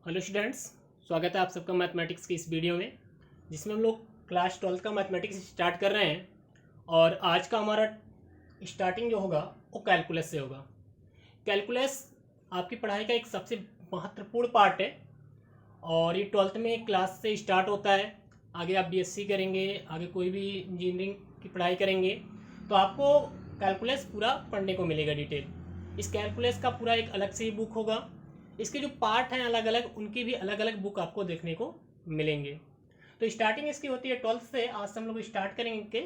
Hello students, स्वागत है आप सबका मैथमेटिक्स की इस वीडियो में, जिसमें हम लोग क्लास 12 का मैथमेटिक्स स्टार्ट कर रहे हैं। और आज का हमारा स्टार्टिंग जो होगा वो कैलकुलस से होगा। कैलकुलस आपकी पढ़ाई का एक सबसे महत्वपूर्ण पार्ट है और ये 12th में क्लास से स्टार्ट होता है। आगे आप बीएससी करेंगे, आगे कोई भी इंजीनियरिंग की पढ़ाई करेंगे तो आपको कैलकुलस पूरा पढ़ने को मिलेगा डिटेल। इस कैलकुलस का पूरा एक अलग से ही बुक होगा। इसके जो पार्ट हैं अलग अलग, उनकी भी अलग अलग बुक आपको देखने को मिलेंगे। तो स्टार्टिंग इसकी होती है 12th से। आज से हम लोग स्टार्ट करेंगे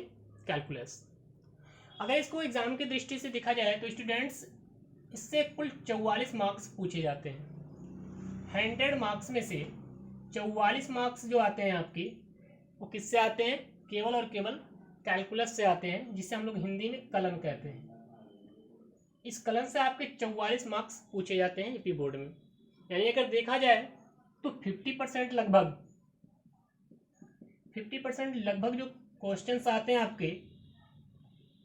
कैलकुलस। अगर इसको एग्जाम की दृष्टि से देखा जाए तो स्टूडेंट्स, इससे कुल 44 मार्क्स पूछे जाते हैं। 100 मार्क्स में से 44 मार्क्स जो आते हैं आपकी, वो किससे आते हैं? केवल और केवल कैलकुलस से आते हैं, जिसे हम लोग हिंदी में कलन कहते हैं। इस कलन से आपके 44 मार्क्स पूछे जाते हैं यूपी बोर्ड में। यानी अगर देखा जाए तो 50% लगभग जो क्वेश्चंस आते हैं आपके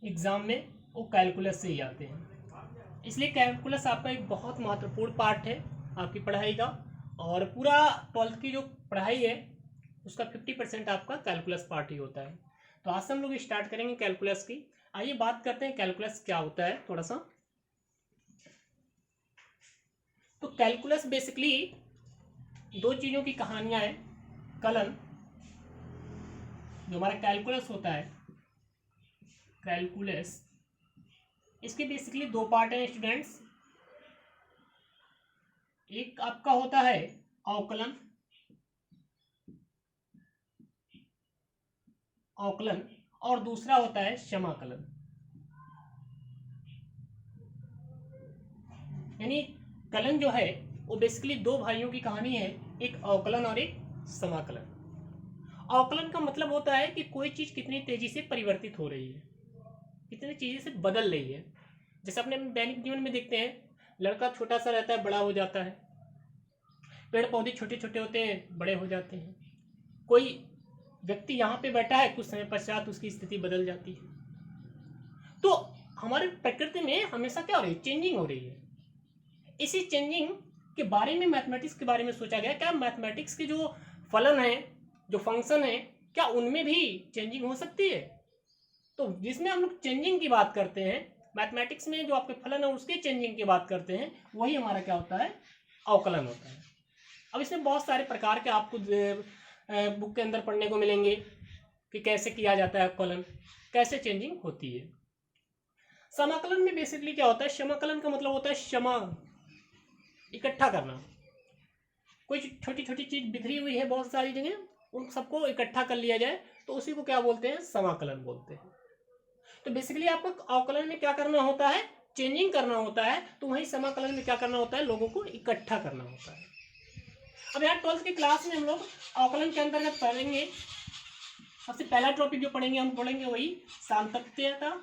एग्जाम में, वो कैलकुलस से ही आते हैं। इसलिए कैलकुलस आपका एक बहुत महत्वपूर्ण पार्ट है आपकी पढ़ाई का। और पूरा 12th की जो पढ़ाई है उसका 50% आपका कैलकुलस पार्ट ही होता है। तो आज से हम लोग स्टार्ट करेंगे कैलकुलस की। आइए बात करते हैं कैलकुलस क्या होता है थोड़ा सा। तो कैलकुलस बेसिकली दो चीज़ों की कहानियां है। कलन, जो हमारा कैलकुलस होता है, कैलकुलस, इसके बेसिकली दो पार्ट हैं स्टूडेंट्स। एक आपका होता है अवकलन, और दूसरा होता है समाकलन। यानी कलन जो है वो बेसिकली दो भाइयों की कहानी है, एक अवकलन और एक समाकलन। अवकलन का मतलब होता है कि कोई चीज कितनी तेजी से परिवर्तित हो रही है, कितनी चीजें से बदल रही है। जैसे अपने दैनिक जीवन में देखते हैं, लड़का छोटा सा रहता है, बड़ा हो जाता है। पेड़ पौधे छोटे छोटे होते हैं, बड़े हो जाते हैं। कोई व्यक्ति यहाँ पे बैठा है, कुछ समय पश्चात उसकी स्थिति बदल जाती है। तो हमारे प्रकृति में हमेशा क्या हो रही है? चेंजिंग हो रही है। इसी चेंजिंग के बारे में मैथमेटिक्स के बारे में सोचा गया, क्या मैथमेटिक्स के जो फलन है, जो फंक्शन है, क्या उनमें भी चेंजिंग हो सकती है? तो जिसमें हम लोग चेंजिंग की बात करते हैं, मैथमेटिक्स में जो आपके फलन है उसके चेंजिंग की बात करते हैं, वही हमारा क्या होता है? अवकलन होता है। अब इसमें बहुत सारे प्रकार के आपको बुक के अंदर पढ़ने को मिलेंगे कि कैसे किया जाता है अवकलन, कैसे चेंजिंग होती है। समाकलन में बेसिकली क्या होता है? समाकलन का मतलब होता है क्षमा, इकट्ठा करना। कोई छोटी छोटी चीज बिखरी हुई है बहुत सारी जगह, उन सबको इकट्ठा कर लिया जाए तो उसी को क्या बोलते हैं? समाकलन बोलते हैं। तो बेसिकली आपको अवकलन में क्या करना होता है? चेंजिंग करना होता है। तो वहीं समाकलन में क्या करना होता है? लोगों को इकट्ठा करना होता है। अब यार 12th की क्लास में हम लोग अवकलन के अंतर्गत पढ़ेंगे। सबसे पहला टॉपिक जो पढ़ेंगे, हम पढ़ेंगे वही सातत्यता।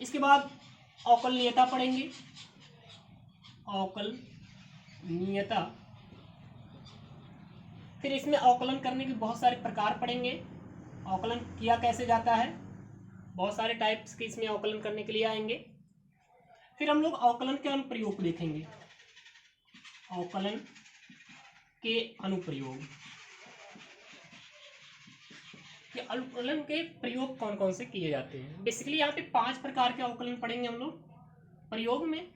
इसके बाद अवकलनीयता पढ़ेंगे, अवकलनीयता। फिर इसमें अवकलन करने के बहुत सारे प्रकार पढ़ेंगे, अवकलन किया कैसे जाता है, बहुत सारे टाइप्स के इसमें अवकलन करने के लिए आएंगे। फिर हम लोग अवकलन के अनुप्रयोग देखेंगे, अवकलन के अनुप्रयोग, कि अवकलन के प्रयोग कौन कौन से किए जाते हैं। बेसिकली यहाँ पे 5 प्रकार के अवकलन पढ़ेंगे हम लोग प्रयोग में।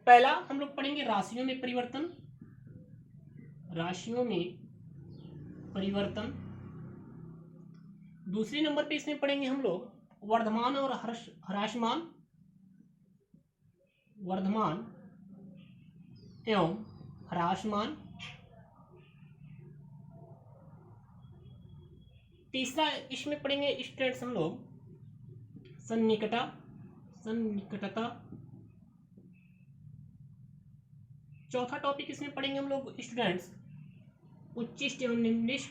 पहला हम लोग पढ़ेंगे राशियों में परिवर्तन, राशियों में परिवर्तन। दूसरे नंबर पे इसमें पढ़ेंगे हम लोग वर्धमान और ह्रासमान, वर्धमान एवं ह्रासमान। तीसरा इसमें पढ़ेंगे स्टूडेंट्स हम लोग सन्निकटता। चौथा टॉपिक इसमें पढ़ेंगे हम लोग स्टूडेंट्स उच्चिष्ट एवं निम्निष्ट,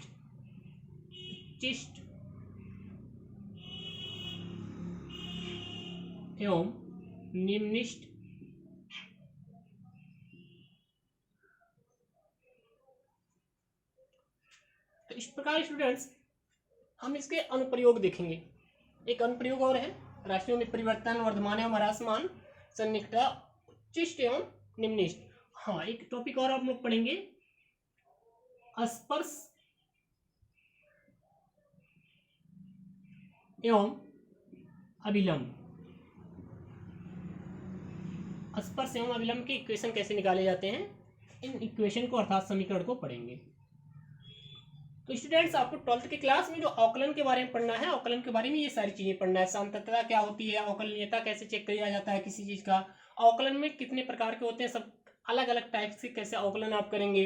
उच्चिष्ट एवं निम्निष्ट। तो इस प्रकार स्टूडेंट्स हम इसके अनुप्रयोग देखेंगे। एक अनुप्रयोग और है, राशियों में परिवर्तन, वर्धमान एवं ह्रासमान, सन्निकटता, उच्चिष्ट एवं निम्नलिखित। हाँ, एक टॉपिक और हम लोग पढ़ेंगे, स्पर्श एवं अभिलंब। स्पर्श एवं अभिलंब के इक्वेशन कैसे निकाले जाते हैं, इन इक्वेशन को अर्थात समीकरण को पढ़ेंगे। तो स्टूडेंट्स, आपको 12th की क्लास में जो अवकलन के बारे में पढ़ना है, अवकलन के बारे में ये सारी चीजें पढ़ना है। सांतत्यता क्या होती है, अवकलनीयता कैसे चेक किया जाता है किसी चीज का, अवकलन में कितने प्रकार के होते हैं, सब अलग अलग टाइप से कैसे अवकलन आप करेंगे,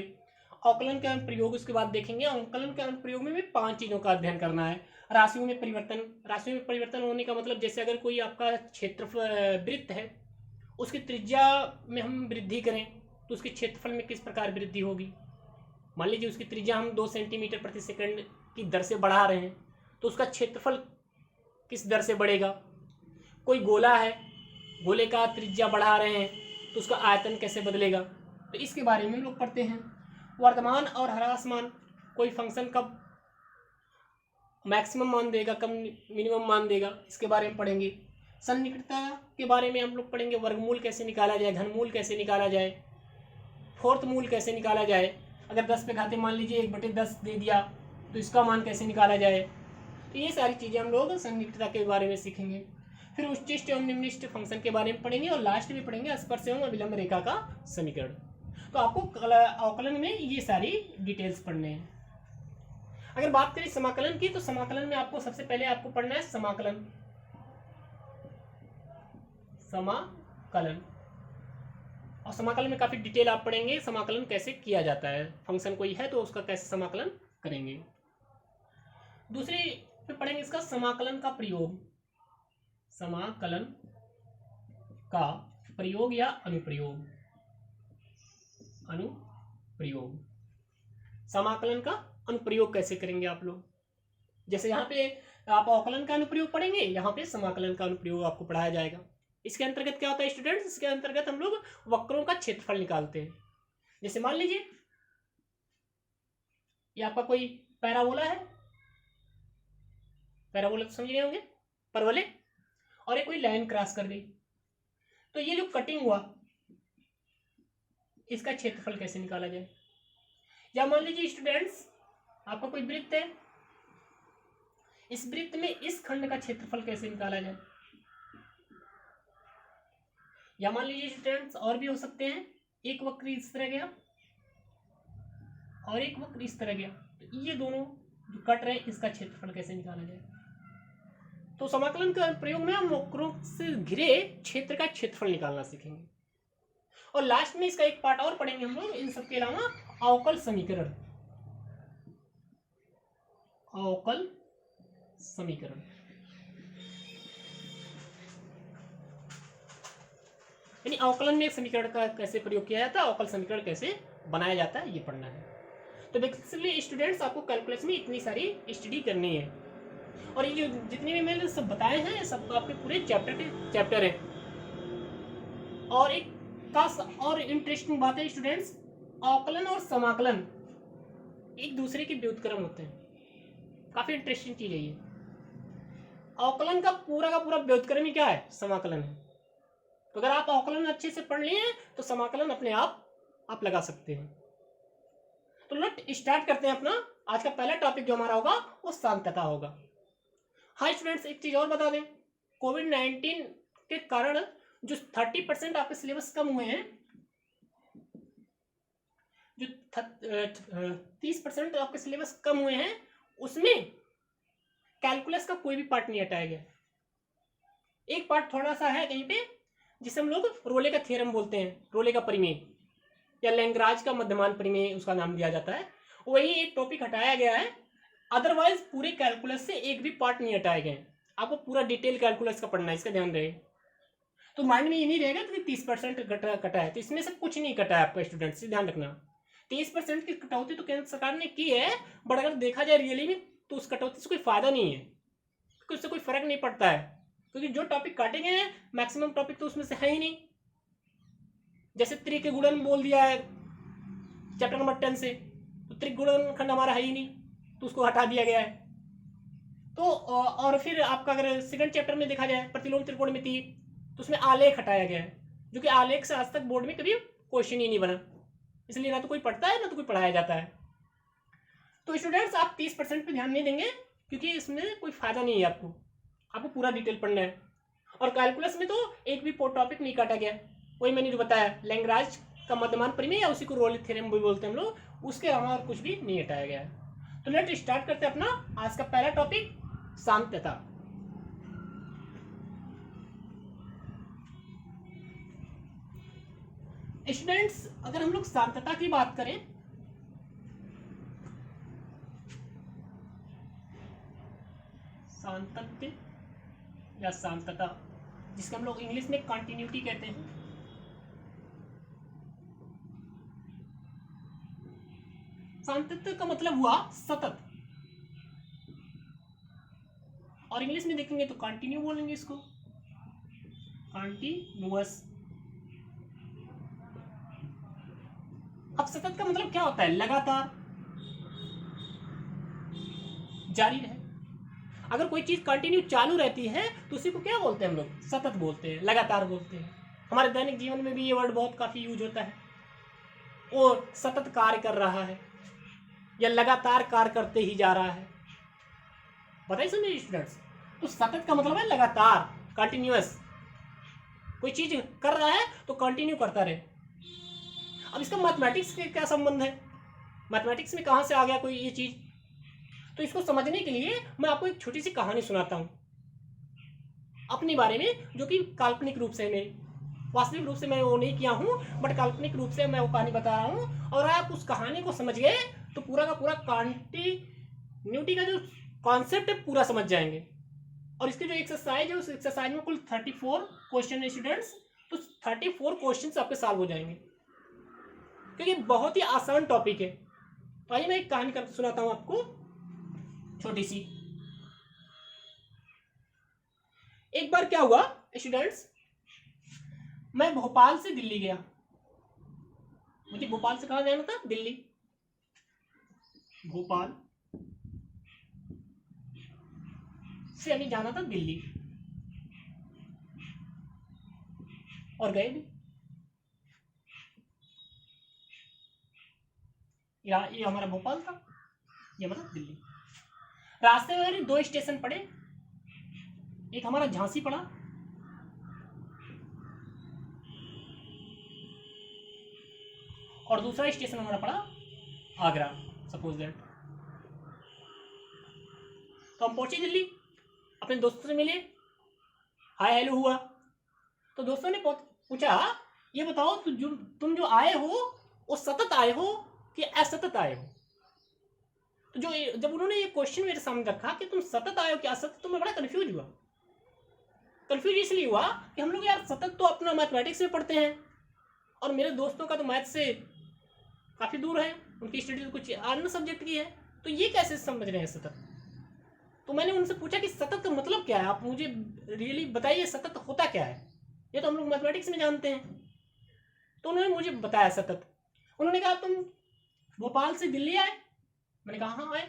अवकलन के अनुप्रयोग उसके बाद देखेंगे। अवकलन के अनुप्रयोग में भी 5 चीजों का अध्ययन करना है। राशियों में परिवर्तन, राशियों में परिवर्तन होने का मतलब जैसे अगर कोई आपका क्षेत्रफल वृत्त है, उसकी त्रिज्या में हम वृद्धि करें तो उसके क्षेत्रफल में किस प्रकार वृद्धि होगी। मान लीजिए उसकी त्रिज्या हम 2 सेंटीमीटर प्रति सेकंड की दर से बढ़ा रहे हैं तो उसका क्षेत्रफल किस दर से बढ़ेगा। कोई गोला है, गोले का त्रिज्या बढ़ा रहे हैं तो उसका आयतन कैसे बदलेगा, तो इसके बारे में हम लोग पढ़ते हैं। वर्तमान और ह्रासमान, कोई फंक्शन कब मैक्सिमम मान देगा, कब मिनिमम मान देगा, इसके बारे में पढ़ेंगे। सन्निकटता के बारे में हम लोग पढ़ेंगे, वर्गमूल कैसे निकाला जाए, घनमूल कैसे निकाला जाए, फोर्थ मूल कैसे निकाला जाए। अगर 10 पे घाते मान लीजिए 1/10 दे दिया तो इसका मान कैसे निकाला जाए। तो ये सारी चीज़ें हम लोग सन्निकटता के बारे में सीखेंगे। फिर उच्चिष्ट एवं निम्नलिखित फंक्शन के बारे में पढ़ेंगे और लास्ट में पढ़ेंगे स्पर्श एवं अभिलंब रेखा का समीकरण। तो आपको अवकलन में ये सारी डिटेल्स पढ़ने हैं। अगर बात करें समाकलन की, तो समाकलन में आपको सबसे पहले आपको पढ़ना है समाकलन। समाकलन और समाकलन में काफी डिटेल आप पढ़ेंगे, समाकलन कैसे किया जाता है, फंक्शन कोई है तो उसका कैसे समाकलन करेंगे। दूसरे पे पढ़ेंगे इसका समाकलन का प्रयोग, समाकलन का प्रयोग या अनुप्रयोग, अनुप्रयोग। समाकलन का अनुप्रयोग कैसे करेंगे आप लोग, जैसे यहाँ पे आप अवकलन का अनुप्रयोग पढ़ेंगे, यहाँ पे समाकलन का अनुप्रयोग आपको पढ़ाया जाएगा। इसके अंतर्गत क्या होता है स्टूडेंट्स, इसके अंतर्गत हम लोग वक्रों का क्षेत्रफल निकालते हैं। जैसे मान लीजिए ये आपका कोई पैराबोला है, पैराबोला तो समझ रहे होंगे, परवलय, और ये कोई लाइन क्रॉस कर गई, तो ये जो कटिंग हुआ इसका क्षेत्रफल कैसे निकाला जाए। या मान लीजिए स्टूडेंट्स आपका कोई वृत्त है, इस वृत्त में इस खंड का क्षेत्रफल कैसे निकाला जाए। या मान लीजिए स्टूडेंट्स और भी हो सकते हैं, एक वक्र इस तरह गया और एक वक्र इस तरह गया, तो ये दोनों जो कट रहे हैं इसका क्षेत्रफल कैसे निकाला जाए। तो समाकलन के प्रयोग में हम वक्रों से घिरे क्षेत्र का क्षेत्रफल निकालना सीखेंगे। और लास्ट में इसका एक पार्ट और पढ़ेंगे हम लोग, इन सबके अलावा अवकल समीकरण, अवकल समीकरण, यानी अवकलन में एक समीकरण का कैसे प्रयोग किया जाता है, अवकल समीकरण कैसे बनाया जाता है, ये पढ़ना है। तो बेसिकली स्टूडेंट्स आपको कैलकुलस में इतनी सारी स्टडी करनी है, और ये जो जितने भी मैंने सब बताए हैं सब आपके पूरे चैप्टर है। और एक खास और इंटरेस्टिंग बात है स्टूडेंट्स, अवकलन और समाकलन एक दूसरे के व्युत्क्रम होते हैं, काफी इंटरेस्टिंग चीज है ये। अवकलन का पूरा व्युत्क्रम ही क्या है, समाकलन है। तो अगर आप अवकलन अच्छे से पढ़ लिए तो समाकलन अपने आप लगा सकते हैं। तो लेट स्टार्ट करते हैं अपना आज का पहला टॉपिक जो हमारा होगा वो सांतत्यता होगा। हाँ स्टूडेंट्स, एक चीज और बता दें, कोविड-19 के कारण जो 30% आपके सिलेबस कम हुए हैं, जो 30% आपके सिलेबस कम हुए हैं, उसमें कैलकुलस का कोई भी पार्ट नहीं हटाया गया। एक पार्ट थोड़ा सा है कहीं पे जिसे हम लोग रोले का थ्योरम बोलते हैं, रोले का परिमेय या लैग्रांज का मध्यमान परिमेय उसका नाम दिया जाता है, वही एक टॉपिक हटाया गया है। अदरवाइज पूरे कैलकुलस से एक भी पार्ट नहीं हटाए गए। आपको पूरा डिटेल कैलकुलस का पढ़ना है, इसका ध्यान रहे। तो माइंड में ये नहीं रहेगा कि 30% कटा है, तो इसमें से कुछ नहीं कटा है आपका स्टूडेंट्स, ध्यान रखना। 30% की कटौती तो केंद्र सरकार ने की है, बट अगर देखा जाए रियली में तो उस कटौती से कोई फायदा नहीं है, क्योंकि उससे कोई फर्क नहीं पड़ता है, क्योंकि जो टॉपिक काटे गए हैं मैक्सिमम टॉपिक तो उसमें से है ही नहीं। जैसे त्रिक गुणन बोल दिया है चैप्टर नंबर 10 से, तो त्रिक गुणन खंड हमारा है ही नहीं, तो उसको हटा दिया गया है। तो और फिर आपका अगर सेकंड चैप्टर में देखा जाए प्रतिलोम त्रिकोणमिति, तो उसमें आलेख हटाया गया है, जो कि आलेख से आज तक बोर्ड में कभी क्वेश्चन ही नहीं बना, इसलिए ना तो कोई पढ़ता है ना तो कोई पढ़ाया जाता है। तो स्टूडेंट्स आप 30% पे ध्यान नहीं देंगे क्योंकि इसमें कोई फायदा नहीं है, आपको पूरा डिटेल पढ़ना है। और कैलकुलस में तो एक भी टॉपिक नहीं काटा गया, वही मैंने जो बताया लैग्रांज का मध्यमान परिमेय या उसी को रोली थ्योरम भी बोलते हैं हम लोग, उसके अलावा और कुछ भी नहीं हटाया गया है। तो लेट स्टार्ट करते हैं अपना आज का पहला टॉपिक, साम्यता। स्टूडेंट्स अगर हम लोग साम्यता की बात करें, सातत्य या साम्यता जिसके हम लोग इंग्लिश में कंटिन्यूटी कहते हैं, सातत्य का मतलब हुआ सतत, और इंग्लिश में देखेंगे तो कंटिन्यू बोलेंगे इसको, कंटिन्यूअस। अब सतत का मतलब क्या होता है? लगातार, जारी रहे। अगर कोई चीज कंटिन्यू चालू रहती है तो उसी को क्या बोलते हैं हम लोग? सतत बोलते हैं, लगातार बोलते हैं। हमारे दैनिक जीवन में भी ये वर्ड बहुत काफी यूज होता है, और सतत कार्य कर रहा है या लगातार कार्य करते ही जा रहा है। बताइए समझे स्टूडेंट्स, तो सतत का मतलब है लगातार, कंटिन्यूअस। कोई चीज कर रहा है तो कंटिन्यू करता रहे। अब इसका मैथमेटिक्स से क्या संबंध है? मैथमेटिक्स में कहां से आ गया कोई ये चीज? तो इसको समझने के लिए मैं आपको एक छोटी सी कहानी सुनाता हूं अपने बारे में, जो कि काल्पनिक रूप से, मेरी वास्तविक रूप से मैं वो नहीं किया हूं, बट काल्पनिक रूप से मैं वो कहानी बता रहा हूं। और आप उस कहानी को समझ गए तो पूरा का पूरा कंटिन्यूटी का जो कॉन्सेप्ट है पूरा समझ जाएंगे। और इसके जो एक्सरसाइज है, उस एक्सरसाइज में कुल 34 क्वेश्चन है स्टूडेंट्स, तो 34 क्वेश्चन आपके सॉल्व हो जाएंगे क्योंकि बहुत ही आसान टॉपिक है। तो आइए मैं एक कहानी कर सुनाता हूं आपको छोटी सी। एक बार क्या हुआ स्टूडेंट्स, मैं भोपाल से दिल्ली गया। मुझे भोपाल से कहां जाना था? दिल्ली। भोपाल से अभी जाना था दिल्ली, और गए भी। ये हमारा भोपाल था, ये हमारा दिल्ली। रास्ते में मेरे 2 स्टेशन पड़े, एक हमारा झांसी पड़ा और दूसरा स्टेशन हमारा पड़ा आगरा, सपोज दैट। तो हम पहुंचे दिल्ली, अपने दोस्तों से मिले, हाय हेलो हुआ। तो दोस्तों ने पूछा, ये बताओ तुम जो आए हो वो सतत आए हो कि असतत आए हो? तो जब उन्होंने ये क्वेश्चन मेरे सामने रखा कि तुम सतत आए हो कि असतत, तो मैं बड़ा कंफ्यूज हुआ। कंफ्यूज इसलिए हुआ कि हम लोग यार सतत तो अपना मैथमेटिक्स में पढ़ते हैं, और मेरे दोस्तों का तो मैथ से काफी दूर है, उनकी स्टडी तो कुछ अन्य सब्जेक्ट की है, तो ये कैसे समझ रहे हैं सतत? तो मैंने उनसे पूछा कि सतत का मतलब क्या है, आप मुझे रियली बताइए सतत होता क्या है, ये तो हम लोग मैथमेटिक्स में जानते हैं। तो उन्होंने मुझे बताया सतत। उन्होंने कहा तुम भोपाल से दिल्ली आए? मैंने कहा हाँ आए।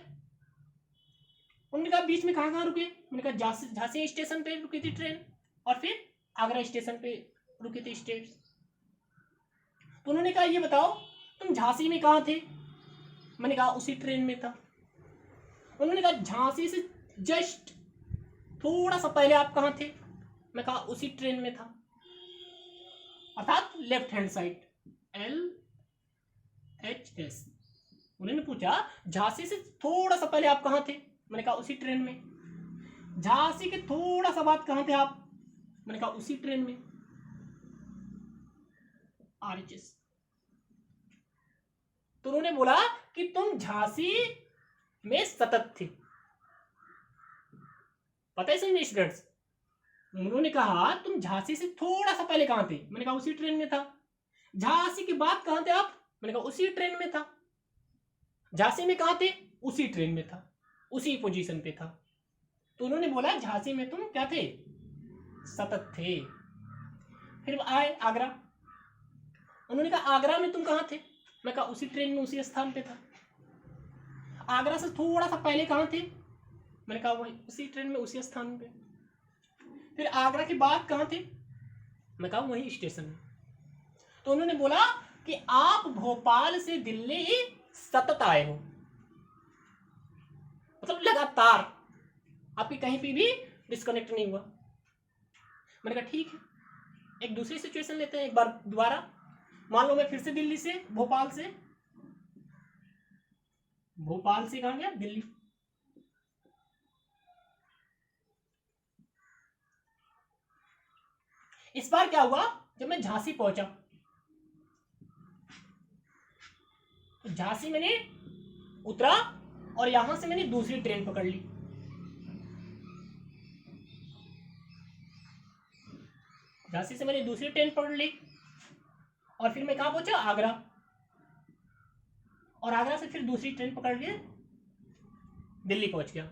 उन्होंने कहा बीच में कहाँ कहाँ रुके? मैंने कहा झांसी स्टेशन पे रुकी थी ट्रेन, और फिर आगरा स्टेशन पे रुकी थी स्टेट्स। तो उन्होंने कहा ये बताओ तुम झांसी में कहाँ थे? मैंने कहा उसी ट्रेन में था। उन्होंने कहा झांसी से जस्ट थोड़ा सा पहले आप कहाँ थे? मैं कहा उसी ट्रेन में था, अर्थात लेफ्ट हैंड साइड, LHS। उन्होंने पूछा झांसी से थोड़ा सा पहले आप कहाँ थे? मैंने कहा उसी ट्रेन में। झांसी के थोड़ा सा बाद कहाँ थे आप? मैंने कहा उसी ट्रेन में, RHS। तो उन्होंने बोला कि तुम झांसी में सतत थे। पता है समझे स्टूडेंट्स, उन्होंने कहा तुम झांसी से थोड़ा सा पहले कहां थे? मैंने कहा उसी ट्रेन में था। झांसी के बाद कहां थे आप? मैंने कहा उसी ट्रेन में था। झांसी में कहां थे? उसी ट्रेन में था, उसी पोजीशन पे था। तो उन्होंने बोला झांसी में तुम क्या थे? सतत थे। फिर आए आगरा। उन्होंने कहा आगरा में तुम कहां थे? मैं कहा उसी ट्रेन में उसी स्थान पे था। आगरा से थोड़ा सा पहले कहां थे? मैंने कहा वही उसी ट्रेन में उसी स्थान पे। फिर आगरा के बाद कहां थे? मैं कहा वही स्टेशन में। तो उन्होंने बोला कि आप भोपाल से दिल्ली सतत आए हो, मतलब लगातार, आपकी कहीं पे भी डिस्कनेक्ट नहीं हुआ। मैंने कहा ठीक है, एक दूसरी सिचुएशन लेते हैं एक बार दोबारा। मान लो मैं फिर से दिल्ली से भोपाल से कहां गया, दिल्ली। इस बार क्या हुआ, जब मैं झांसी पहुंचा तो झांसी मैंने उतरा और यहां से मैंने दूसरी ट्रेन पकड़ ली। झांसी से मैंने दूसरी ट्रेन पकड़ ली और फिर मैं कहां पहुंचा, आगरा। और आगरा से फिर दूसरी ट्रेन पकड़ के दिल्ली पहुंच गया।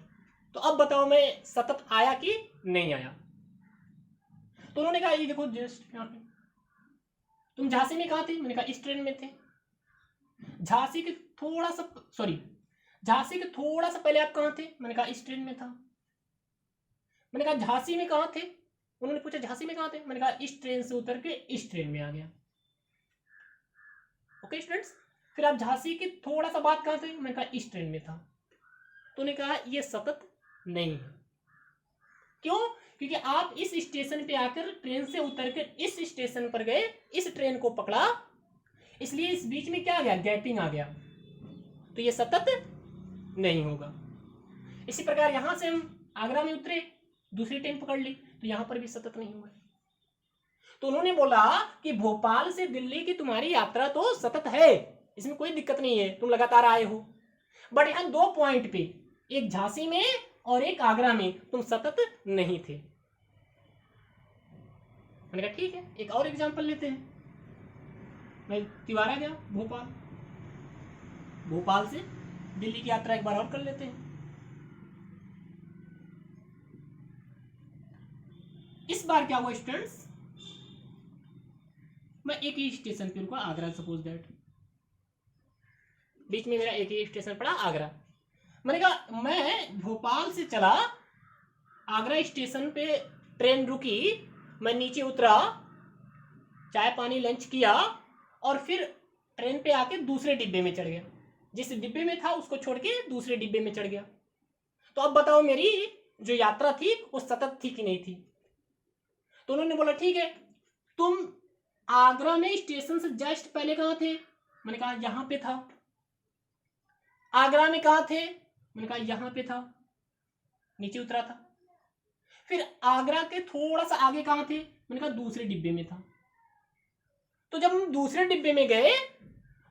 तो अब बताओ मैं सतत आया कि नहीं आया। तो उन्होंने कहा ये देखो जस्ट यहाँ पे, तुम झांसी में कहाँ थे, मैंने कहा इस ट्रेन में थे। झांसी के थोड़ा सा पहले आप कहाँ थे, मैंने कहा इस ट्रेन में था। मैंने कहा झांसी में कहाँ थे, उन्होंने पूछा झांसी में कहाँ थे, मैंने कहा इस ट्रेन से उतर के इस ट्रेन में आ गया। ओके स्टूडेंट्स, फिर आप झांसी के थोड़ा सा बाद कहाँ थे, मैंने कहा इस ट्रेन में था। तो उन्होंने कहा ये सतत नहीं है। क्यों, क्योंकि आप इस स्टेशन पे आकर ट्रेन से उतर कर इस स्टेशन पर गए, इस ट्रेन को पकड़ा, इसलिए इस बीच में क्या आ गया, गैपिंग आ गया, तो ये सतत नहीं होगा। इसी प्रकार यहां से हम आगरा में उतरे, दूसरी ट्रेन पकड़ ली, तो यहां पर भी सतत नहीं होगा। तो उन्होंने बोला कि भोपाल से दिल्ली की तुम्हारी यात्रा तो सतत है, इसमें कोई दिक्कत नहीं है, तुम लगातार आए हो, बट यहां दो पॉइंट पे, एक झांसी में और एक आगरा में तुम सतत नहीं थे। मैंने कहा ठीक है, एक और एग्जांपल लेते हैं। मैं तिवारा गया भोपाल से दिल्ली की यात्रा एक बार और कर लेते हैं। इस बार क्या हुआ स्टूडेंट्स, मैं एक ही स्टेशन पे रुका, आगरा, सपोज दैट बीच में मेरा एक ही स्टेशन पड़ा, आगरा। मैंने कहा मैं भोपाल से चला, आगरा स्टेशन पे ट्रेन रुकी, मैं नीचे उतरा, चाय पानी लंच किया और फिर ट्रेन पे आके दूसरे डिब्बे में चढ़ गया। जिस डिब्बे में था उसको छोड़ के दूसरे डिब्बे में चढ़ गया। तो अब बताओ मेरी जो यात्रा थी वो सतत थी कि नहीं थी। तो उन्होंने बोला ठीक है, तुम आगरा में स्टेशन से जस्ट पहले कहां थे, मैंने कहा यहां पे था। आगरा में कहां थे, मैंने कहा यहां पे था, नीचे उतरा था। फिर आगरा के थोड़ा सा आगे कहां थे, मैंने कहा दूसरे डिब्बे में था। तो जब हम दूसरे डिब्बे में गए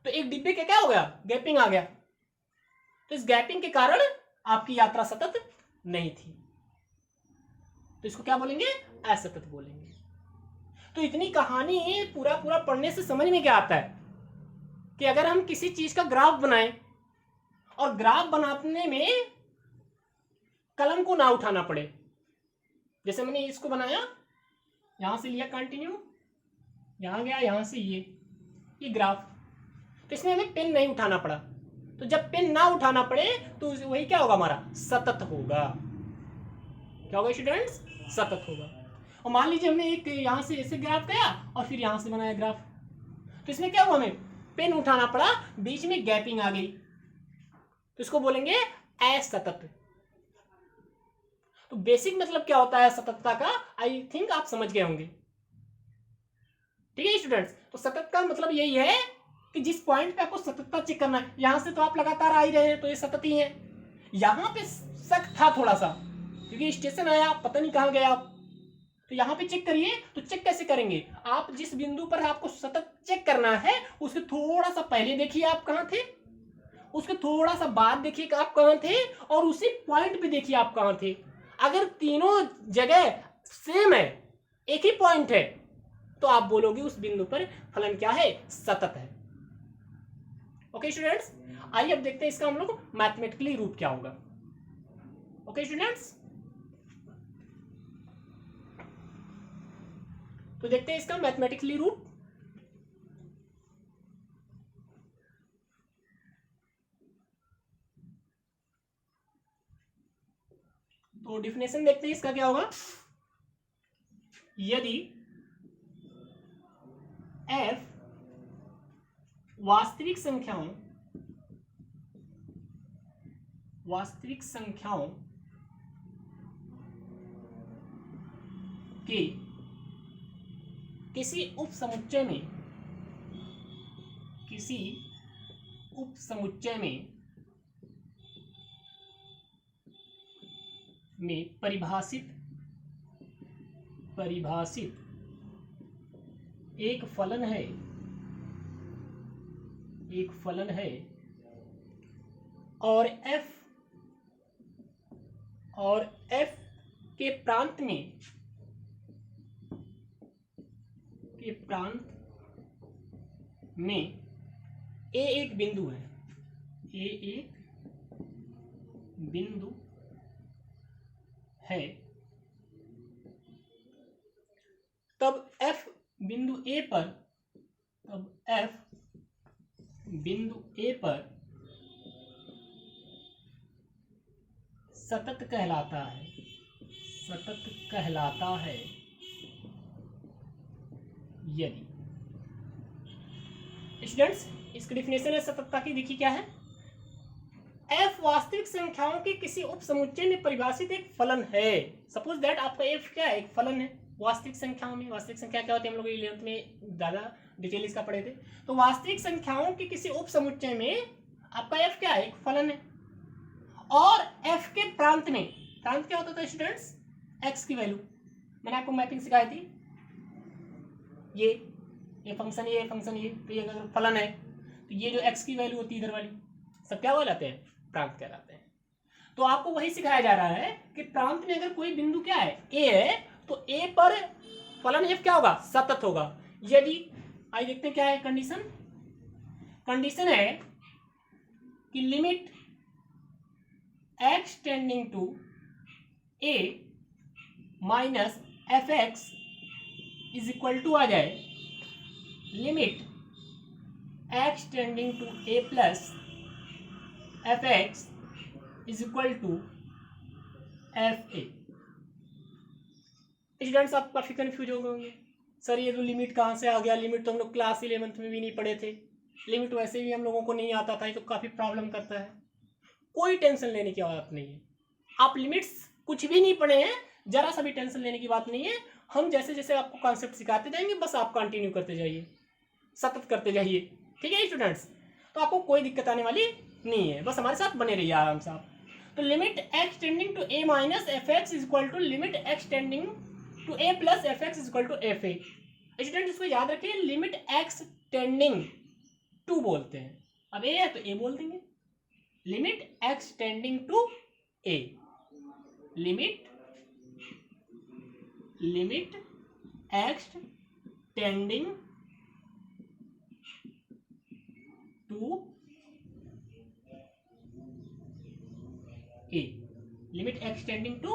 तो एक डिब्बे के क्या हो गया, गैपिंग आ गया। तो इस गैपिंग के कारण आपकी यात्रा सतत नहीं थी, तो इसको क्या बोलेंगे, असतत बोलेंगे। तो इतनी कहानी पूरा पढ़ने से समझ में क्या आता है कि अगर हम किसी चीज का ग्राफ बनाएं और ग्राफ बनाने में कलम को ना उठाना पड़े, जैसे मैंने इसको बनाया, यहां से लिया कंटिन्यू, यहां गया, यहां से ये ग्राफ, तो इसमें हमें पेन नहीं उठाना पड़ा। तो जब पेन ना उठाना पड़े तो वही क्या होगा, हमारा सतत होगा। क्या होगा स्टूडेंट्स, सतत होगा। और मान लीजिए हमने एक यहां से ऐसे ग्राफ गया और फिर यहां से बनाया ग्राफ, तो इसमें क्या हुआ, हमें पेन उठाना पड़ा, बीच में गैपिंग आ गई, तो इसको बोलेंगे असतत। तो बेसिक मतलब क्या होता है सततता का, आई थिंक आप समझ गए होंगे। ठीक है स्टूडेंट्स, तो सतत का मतलब यही है कि जिस पॉइंट पे आपको सततता चेक करना है, यहां से तो आप लगातार आ ही रहे हैं तो ये सतत ही है। यहां पे शक था थोड़ा सा, क्योंकि स्टेशन आया, पता नहीं कहां गए आप, तो यहां पे चेक करिए। तो चेक कैसे करेंगे, आप जिस बिंदु पर आपको सतत चेक करना है उसके थोड़ा सा पहले देखिए आप कहां थे, उसके थोड़ा सा बाद देखिए आप कहां थे, और उसी पॉइंट पे देखिए आप कहां थे। अगर तीनों जगह सेम है, एक ही पॉइंट है, तो आप बोलोगे उस बिंदु पर फलन क्या है, सतत है। ओके स्टूडेंट्स, आइए अब देखते हैं इसका हम लोग मैथमेटिकली रूप क्या होगा। ओके स्टूडेंट्स, तो देखते हैं इसका मैथमेटिकली रूप। तो डिफिनेशन देखते हैं इसका क्या होगा। यदि f वास्तविक संख्याओं के किसी उपसमुच्चय में परिभाषित एक फलन है और f के प्रांत में a एक बिंदु है, तब f बिंदु A पर सतत कहलाता है यदि। स्टूडेंट्स, इसकी डेफिनेशन है सततता की, देखिए क्या है। f वास्तविक संख्याओं के किसी उपसमुच्चय में परिभाषित एक फलन है। सपोज दैट आपका f क्या है, एक फलन है वास्तविक संख्याओं में। वास्तविक संख्या क्या होती है, हम लोग 11th में ज़्यादा डिटेल इसका पढ़े थे। तो वास्तविक संख्याओं के किसी उपसमुच्चय में आपका f क्या है, एक फलन है और f के प्रांत क्या होता था स्टूडेंट्स, x की वैल्यू। मैंने आपको मैपिंग सिखाई थी, ये फंक्शन ये, तो ये अगर फलन है तो ये जो x की वैल्यू होती है इधर वाली, सब क्या कहलाते हैं, प्रांत कहलाते हैं। तो आपको वही सिखाया जा रहा है कि प्रांत में अगर कोई बिंदु क्या है, a है, तो a पर फलन f क्या होगा, सतत होगा यदि। आइए देखते हैं क्या है कंडीशन है कि limit x tending to a minus fx is equal to आ जाए limit x tending to a plus fx is equal to fa। Students, आप काफी कंफ्यूज हो गए होंगे, सर ये तो लिमिट कहाँ से आ गया, लिमिट तो हम लोग क्लास 11th में भी नहीं पढ़े थे, लिमिट वैसे भी हम लोगों को नहीं आता था, ये तो काफी प्रॉब्लम करता है। कोई टेंशन लेने की बात नहीं है, आप लिमिट्स कुछ भी नहीं पढ़े हैं, जरा सा भी टेंशन लेने की बात नहीं है। हम जैसे जैसे आपको कॉन्सेप्ट सिखाते जाएंगे, बस आप कंटिन्यू करते जाइए, सतत करते जाइए, ठीक है स्टूडेंट्स। तो आपको कोई दिक्कत आने वाली नहीं है, बस हमारे साथ बने रहिए आराम से आप। तो limit x tending to a minus fx is equal to limit x tending to a plus fx is equal to fa। Student इसको याद रखिए, लिमिट x टेंडिंग टू बोलते हैं, अब a है तो a बोल देंगे। Limit x tending to a, limit x tending to a, limit x tending to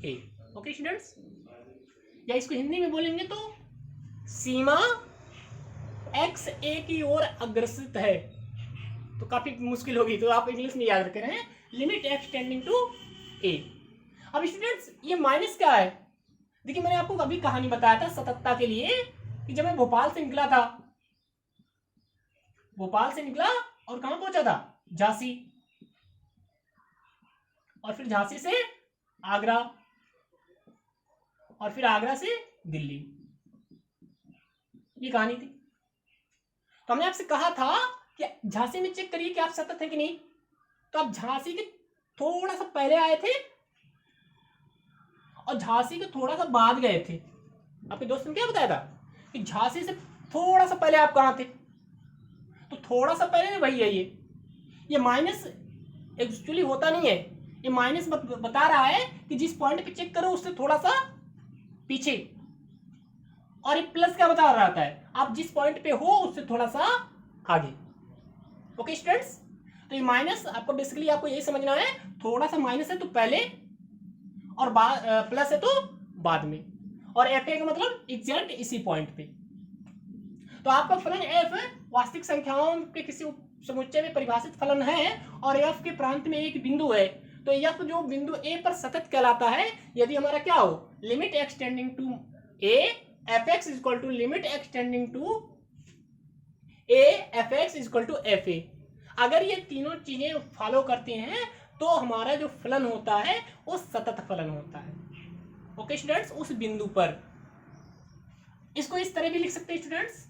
a। Okay students, या इसको हिंदी में बोलेंगे तो सीमा x a की ओर अग्रसित है, तो काफी मुश्किल होगी, तो आप इंग्लिश में याद रख रहे हैं limit x tending to a। अब स्टूडेंट्स, ये माइनस क्या है, देखिए मैंने आपको अभी कहानी बताया था सततता के लिए कि जब मैं भोपाल से निकला और कहां पहुंचा था, झांसी, और फिर झांसी से आगरा, और फिर आगरा से दिल्ली, ये कहानी थी। तो हमने आपसे कहा था कि झांसी में चेक करिए कि आप सतत हैं कि नहीं। तो आप झांसी के थोड़ा सा पहले आए थे और झांसी के थोड़ा सा बाद गए थे। आपके दोस्त ने क्या बताया था कि झांसी से थोड़ा सा पहले आप कहां थे, तो थोड़ा सा पहले वही है ये माइनस एक्चुअली होता नहीं है, ये माइनस बता रहा है कि जिस पॉइंट पे चेक करो उससे थोड़ा सा पीछे, और ये प्लस क्या बता रहा है, आप जिस पॉइंट पे हो उससे थोड़ा सा आगे। ओके स्टूडेंट्स, तो ये माइनस आपको बेसिकली आपको यही समझना है, थोड़ा सा माइनस है तो पहले और प्लस है तो बाद में, और एफ का मतलब एग्जैक्ट इसी पॉइंट पे। तो आपका फलन एफ वास्तविक संख्याओं के किसी समुच्चय में परिभाषित फलन है और एफ के प्रांत में एक बिंदु है, तो एफ जो बिंदु ए पर सतत कहलाता है यदि हमारा क्या हो, limit x tending to a f x is equal to limit x tending to a f x equal to f a. अगर ये तीनों चीजें फॉलो करती हैं तो हमारा जो फलन होता है वो सतत फलन होता है। ओके स्टूडेंट्स, उस बिंदु पर इसको इस तरह भी लिख सकते हैं स्टूडेंट्स,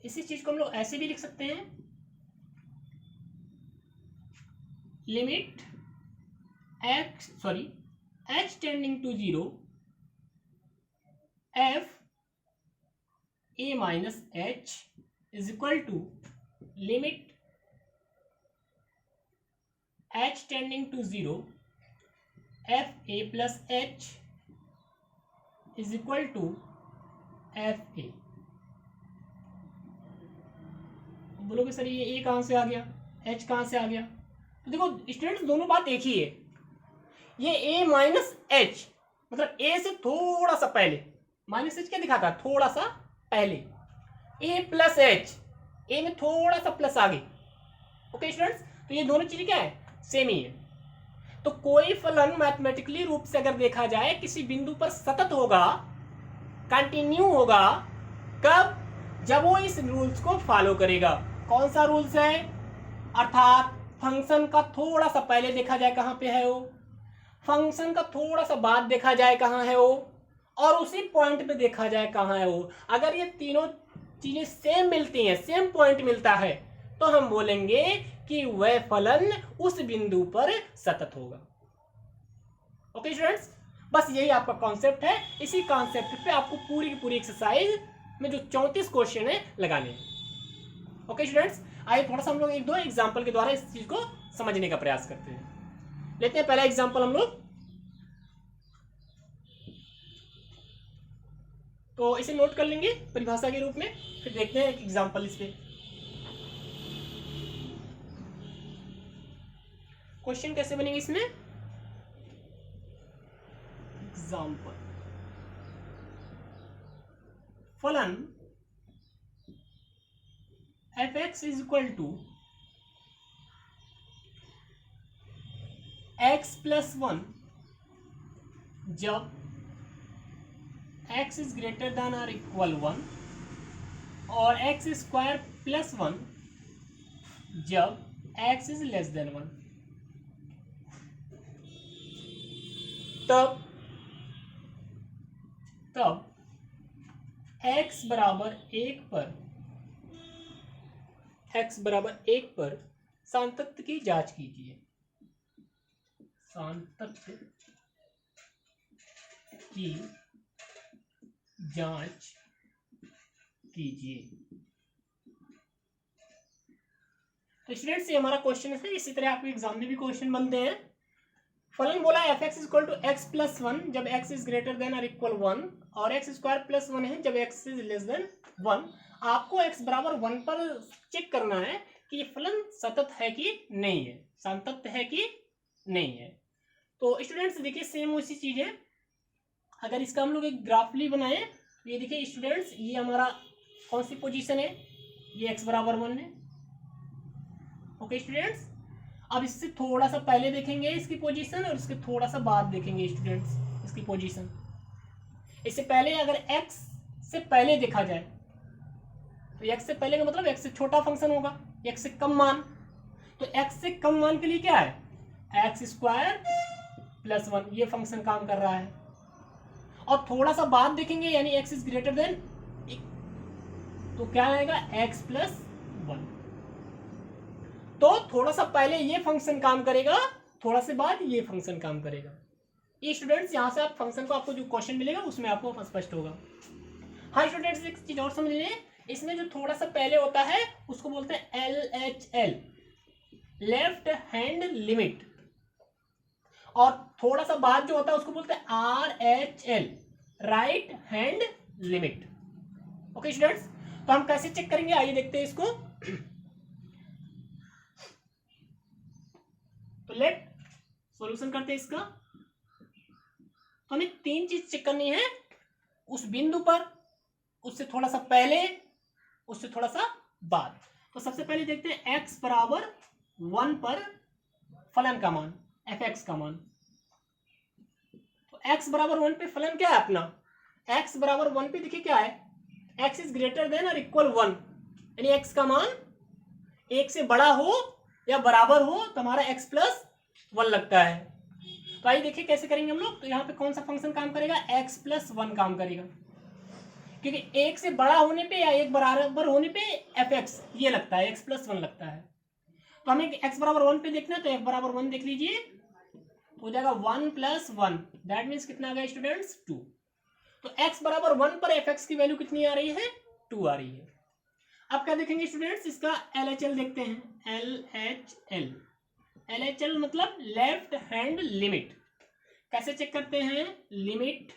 इसी चीज को हम लोग ऐसे भी लिख सकते हैं, limit h tending to 0 f a minus h is equal to limit h tending to 0 f a plus h is equal to f a। बोलोगे सर ये a कहां से आ गया, h कहां से आ गया? तो देखो स्टूडेंट्स दोनों बात एक ही है। ये a माइनस एच मतलब a से थोड़ा सा पहले, माइनस एच क्या दिखाता है, थोड़ा सा पहले, a प्लस एच, a में थोड़ा सा प्लस आगे। ओके स्टूडेंट्स, तो ये दोनों चीजें क्या है, सेम ही है। तो कोई फलन मैथमेटिकली रूप से अगर देखा जाए किसी बिंदु पर सतत होगा, कंटिन्यू होगा, कब, जब वो इस रूल्स को फॉलो करेगा। कौन सा रूल्स है, अर्थात फंक्शन का थोड़ा सा पहले देखा जाए कहां पे है वो, फंक्शन का थोड़ा सा बाद देखा जाए कहां है वो, और उसी पॉइंट पे देखा जाए कहां है वो। अगर ये तीनों चीजें सेम मिलती हैं, सेम पॉइंट मिलता है, तो हम बोलेंगे कि वह फलन उस बिंदु पर सतत होगा। ओके स्टूडेंट्स, बस यही आपका कॉन्सेप्ट है। इसी कॉन्सेप्ट पे आपको पूरी की पूरी एक्सरसाइज में जो 34 क्वेश्चन है लगाने हैं। ओके स्टूडेंट्स, आइए थोड़ा सा हम लोग एक दो एग्जाम्पल के द्वारा इस चीज को समझने का प्रयास करते हैं। लेते हैं पहला एग्जाम्पल हम लोग, तो इसे नोट कर लेंगे परिभाषा के रूप में, फिर देखते हैं एक एग्जाम्पल इस पे। क्वेश्चन कैसे बनेंगे इसमें, एग्जाम्पल, फलन f x is equal to x plus 1 जब x इज ग्रेटर देन और इक्वल 1, और एक्स स्क्वायर प्लस 1 जब x इज लेस देन 1। तब x बराबर 1 पर, x बराबर 1 पर सातत्य की जांच कीजिए, सातत्य की जांच कीजिए। तो स्टूडेंट्स ये हमारा क्वेश्चन है। इसी तरह आपके एग्जाम में भी क्वेश्चन बनते हैं। फलन बोला f x equal to x plus 1 जब x इज ग्रेटर देन और इक्वल 1, और एक्स स्क्वायर प्लस 1 है जब x इज लेस देन 1। आपको x बराबर 1 पर चेक करना है कि ये फलन सतत है कि नहीं है, सातत्य है कि नहीं है। तो स्टूडेंट्स देखिए सेम उसी चीज है। अगर इसका हम लोग एक ग्राफली बनाए, तो ये देखिए स्टूडेंट्स, ये हमारा कौन सी पोजीशन है, ये x बराबर 1 है। ओके स्टूडेंट्स, अब इससे थोड़ा सा पहले देखेंगे इसकी पोजीशन, और इसके थोड़ा सा बाद देखेंगे स्टूडेंट्स इसकी पोजीशन। इससे पहले अगर x से पहले देखा जाए, तो x से पहले का मतलब x से छोटा फंक्शन होगा, x से कम मान। तो x से कम मान के लिए क्या है, एक्स स्क्वायर प्लस 1, ये फंक्शन काम कर रहा है। और थोड़ा सा बाद देखेंगे यानी x इज ग्रेटर देन, तो क्या आएगा x प्लस 1। तो थोड़ा सा पहले ये फंक्शन काम करेगा, थोड़ा से बाद ये फंक्शन काम करेगा। ये स्टूडेंट्स यहाँ से आप फंक्शन को, आपको जो क्वेश्चन मिलेगा उसमें आपको स्पष्ट होगा। हाँ स्टूडेंट्स एक चीज और समझ लें, इसमें जो थोड़ा सा पहले होता है उसको बोलते हैं LHL, लेफ्ट हैंड लिमिट, और थोड़ा सा बाद जो होता है उसको बोलते हैं RHL, right hand limit. Okay students, तो हम कैसे चेक करेंगे, आइए देखते हैं इसको। तो लेट सॉल्यूशन करते हैं इसका। तो हमें तीन चीज चेक करनी है, उस बिंदु पर, उससे थोड़ा सा पहले, उससे थोड़ा सा बाद। तो सबसे पहले देखते हैं x बराबर 1 पर फलन का मान, fx का मान। तो x बराबर 1 पे फलन क्या है अपना, x बराबर 1 पे देखिए क्या है, एक्स इज ग्रेटर देन और इक्वल 1, यानी एक्स का मान 1 से बड़ा हो या बराबर हो तो हमारा एक्स प्लस 1 लगता है। तो आइए देखिए कैसे करेंगे हम लोग। तो यहाँ पे कौन सा फंक्शन काम करेगा, एक्स प्लस 1 काम करेगा, क्योंकि 1 से बड़ा होने पे या 1 बराबर होने पे एफ एक्स ये लगता है, एक्स प्लस 1 लगता है। तो हमें एक्स बराबर 1 पे देखना है, तो एक्स बराबर 1 देख लीजिए, हो जाएगा 1 प्लस 1, दैट मीन्स कितना आ गया स्टूडेंट्स 2। तो x बराबर 1 पर एफ एक्स की वैल्यू कितनी आ रही है, 2 आ रही है। अब क्या देखेंगे स्टूडेंट्स, इसका LHL देखते हैं। LHL मतलब लेफ्ट हैंड लिमिट। कैसे चेक करते हैं, लिमिट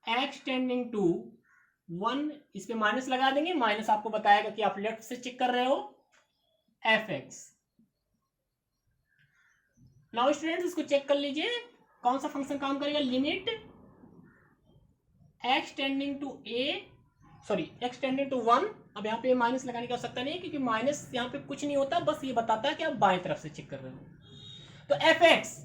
x टेंडिंग टू 1, इस पे माइनस लगा देंगे, माइनस आपको बताएगा कि आप लेफ्ट से चेक कर रहे हो, एफ एक्स। नाउ स्टूडेंट्स इसको चेक कर लीजिए कौन सा फंक्शन काम करेगा, limit x tending to x tending to 1। अब यहाँ पे माइनस लगाने की आवश्यकता नहीं है, क्योंकि माइनस यहाँ पे कुछ नहीं होता, बस ये बताता है कि आप बाएं तरफ से चेक कर रहे हो। तो एफ एक्स,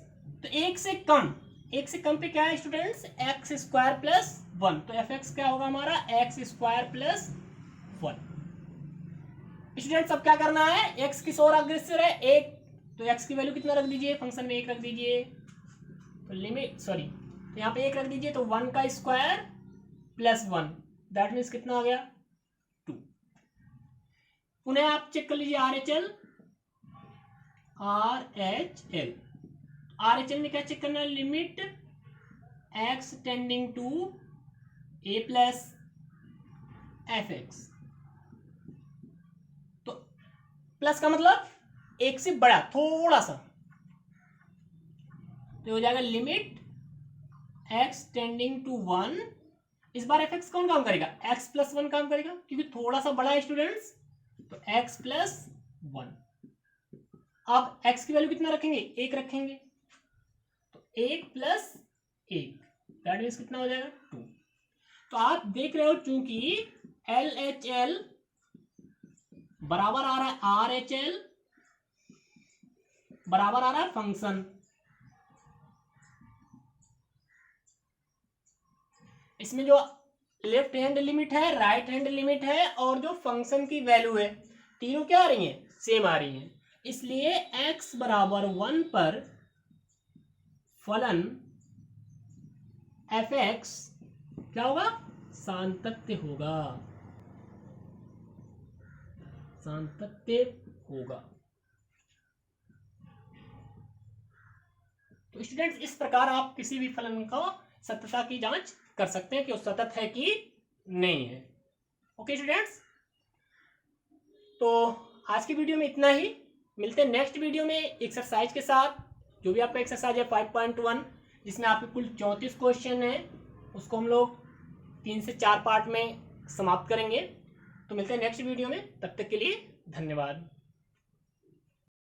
तो 1 से कम पे क्या है स्टूडेंट्स, एक्स स्क्वायर प्लस 1। तो एफ एक्स क्या होगा हमारा, एक्स स्क्वायर प्लस 1। स्टूडेंट्स अब क्या करना है, एक्स किस ओर अग्रसर है, 1, तो एक्स की वैल्यू कितना रख दीजिए, फंक्शन में 1 रख दीजिए। तो लिमिट तो यहाँ पे 1 रख दीजिए, तो 1 का स्क्वायर प्लस 1, दैट मीन्स कितना आ गया 2। पुनः आप चेक कर लीजिए RHL में क्या चेक करना है, limit x tending to a plus f x. तो प्लस का मतलब 1 से बड़ा थोड़ा सा, तो हो जाएगा लिमिट x टेंडिंग टू 1। इस बार एफ एक्स कौन काम करेगा, x प्लस 1 काम करेगा, क्योंकि थोड़ा सा बड़ा है स्टूडेंट्स, तो x प्लस 1। अब x की वैल्यू कितना रखेंगे, 1 रखेंगे, तो 1 प्लस 1, दैट मीन्स कितना हो जाएगा 2। तो आप देख रहे हो चूंकि LHL बराबर आ रहा है RHL, बराबर आ रहा है फंक्शन। इसमें जो लेफ्ट हैंड लिमिट है, राइट हैंड लिमिट है, और जो फंक्शन की वैल्यू है, तीनों क्या आ रही हैं, सेम आ रही हैं। इसलिए x बराबर 1 पर फलन एफ एक्स क्या होगा, सान्तत्य होगा, सान्तत्य होगा। तो स्टूडेंट्स इस प्रकार आप किसी भी फलन का सत्यता की जांच कर सकते हैं कि वो सतत है कि नहीं है। ओके स्टूडेंट्स, तो आज की वीडियो में इतना ही, मिलते हैं नेक्स्ट वीडियो में एक्सरसाइज के साथ। जो भी आपका एक्सरसाइज है 5.1, जिसमें आपके कुल 34 क्वेश्चन है, उसको हम लोग 3 से 4 पार्ट में समाप्त करेंगे। तो मिलते हैं नेक्स्ट वीडियो में, तब तक के लिए धन्यवाद।